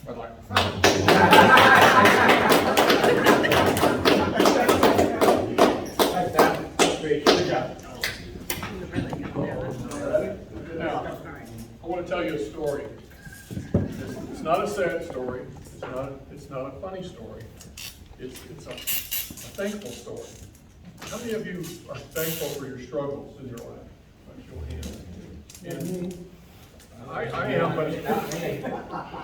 I'd like Now, I want to tell you a story. It's not a sad story. It's not a funny story. It's a thankful story. How many of you are thankful for your struggles in your life? Raise your hand. And I am, but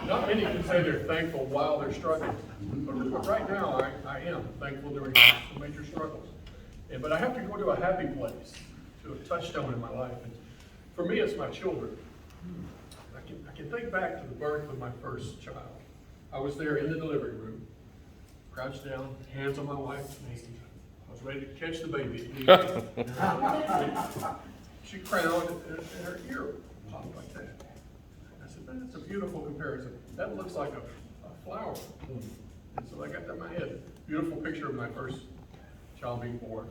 not many can say they're thankful while they're struggling. But right now, I am thankful during some major struggles. But I have to go to a happy place, to a touchstone in my life. And for me, it's my children. I can think back to the birth of my first child. I was there in the delivery room, crouched down, hands on my wife's knees. I was ready to catch the baby. She crowned and her ear popped like that. I said, man, that's a beautiful comparison. That looks like a flower. And so I got that in my head. Beautiful picture of my first child being born.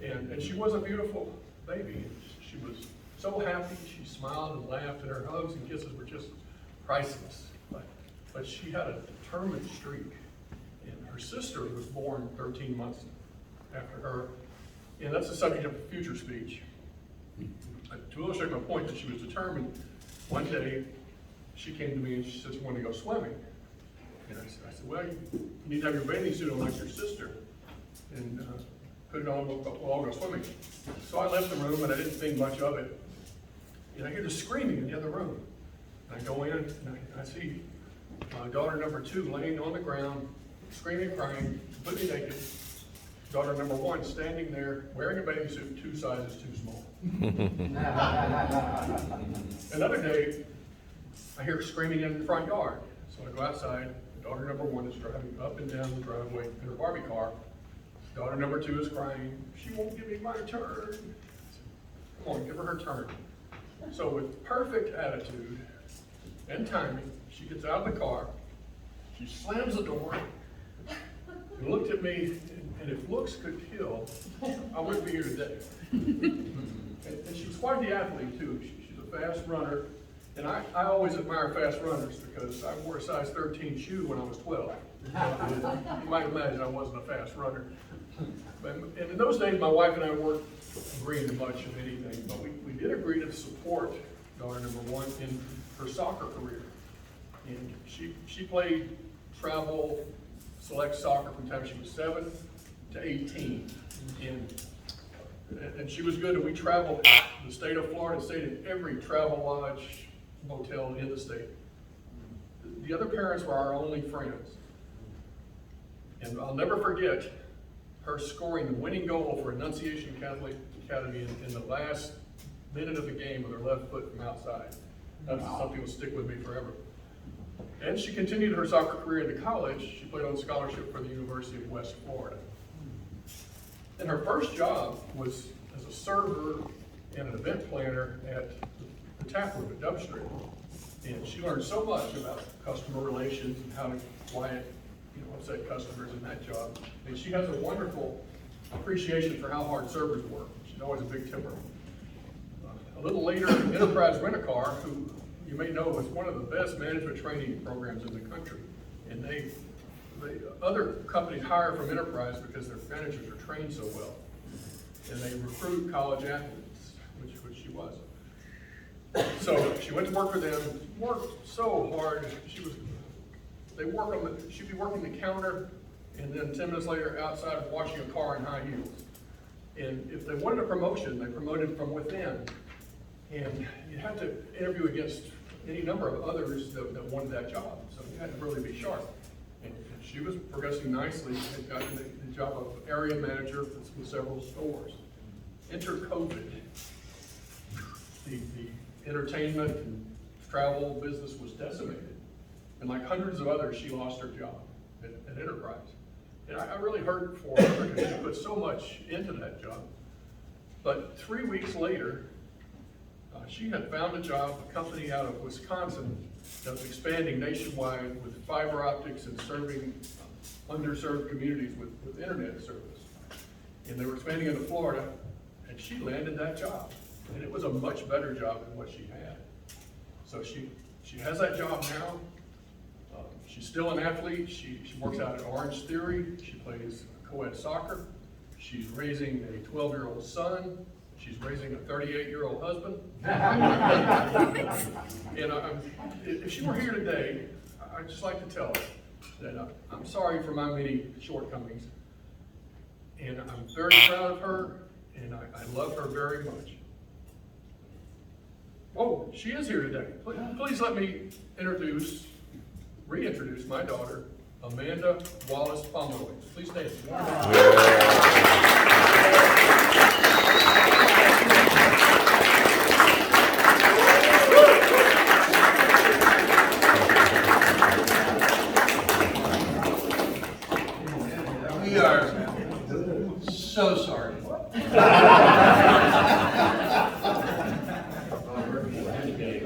And she was a beautiful baby. She was so happy. She smiled and laughed, and her hugs and kisses were just priceless. But she had a determined streak. And her sister was born 13 months after her. And that's the subject of a future speech. To illustrate my point that she was determined, one day she came to me and she said she wanted to go swimming. And I said, well, you need to have your bathing suit on like your sister. And put it on, we'll all go swimming. So I left the room and I didn't think much of it. And I hear the screaming in the other room. And I go in and I see my daughter number 2 laying on the ground, screaming, crying, completely naked. Daughter number 1 standing there wearing a bathing suit 2 sizes too small. Another day, I hear screaming in the front yard. So I go outside. Daughter number 1 is driving up and down the driveway in her Barbie car. Daughter number 2 is crying. She won't give me my turn. Come on, give her her turn. So with perfect attitude and timing, she gets out of the car. She slams the door and looked at me, and if looks could kill, I wouldn't be here today. And she's quite the athlete too. She's a fast runner. And I always admire fast runners because I wore a size 13 shoe when I was 12. You might imagine I wasn't a fast runner. And in those days, my wife and I weren't agreeing to much of anything, but we did agree to support daughter number 1 in her soccer career. And she played travel select soccer from the time she was 7 to 18. And she was good, and we traveled the state of Florida, stayed in every travel lodge, motel in the state. The other parents were our only friends. And I'll never forget her scoring the winning goal for Annunciation Catholic Academy in the last minute of the game with her left foot from outside. That's something that will stick with me forever. And she continued her soccer career into college. She played on scholarship for the University of West Florida. And her first job was as a server and an event planner at the tap room at Dove Street. And she learned so much about customer relations and how to quiet, upset customers in that job. And she has a wonderful appreciation for how hard servers work. She's always a big tipper. A little later, Enterprise Rent-A-Car, who you may know is one of the best management training programs in the country. And other companies hire from Enterprise because their managers are trained so well. And they recruit college athletes, which she was. So she went to work for them, worked so hard. She'd be working the counter, and then 10 minutes later outside washing a car in high heels. And if they wanted a promotion, they promoted from within. And you had to interview against any number of others that wanted that job. So you had to really be sharp. And she was progressing nicely and got the job of area manager with several stores. Enter COVID. The entertainment and travel business was decimated. And like hundreds of others, she lost her job at Enterprise. And I really hurt for her because she put so much into that job. But 3 weeks later, she had found a job, a company out of Wisconsin that was expanding nationwide with fiber optics and serving underserved communities with internet service. And they were expanding into Florida, and she landed that job. And it was a much better job than what she had. So she has that job now. She's still an athlete. She works out at Orange Theory. She plays co-ed soccer. She's raising a 12-year-old son. She's raising a 38-year-old husband. And if she were here today, I'd just like to tell her that I'm sorry for my many shortcomings. And I'm very proud of her, and I love her very much. Oh, she is here today. Please let me reintroduce my daughter, Amanda Wallace Pomeroy. Please stand. We are so sorry.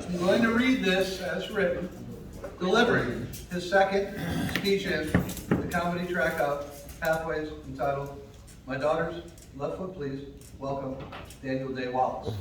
I'm going to read this as written. Delivering his second speech in the comedy track out, Pathways, entitled, "My Daughter's Left Foot Please." Welcome, Daniel Day Wallace.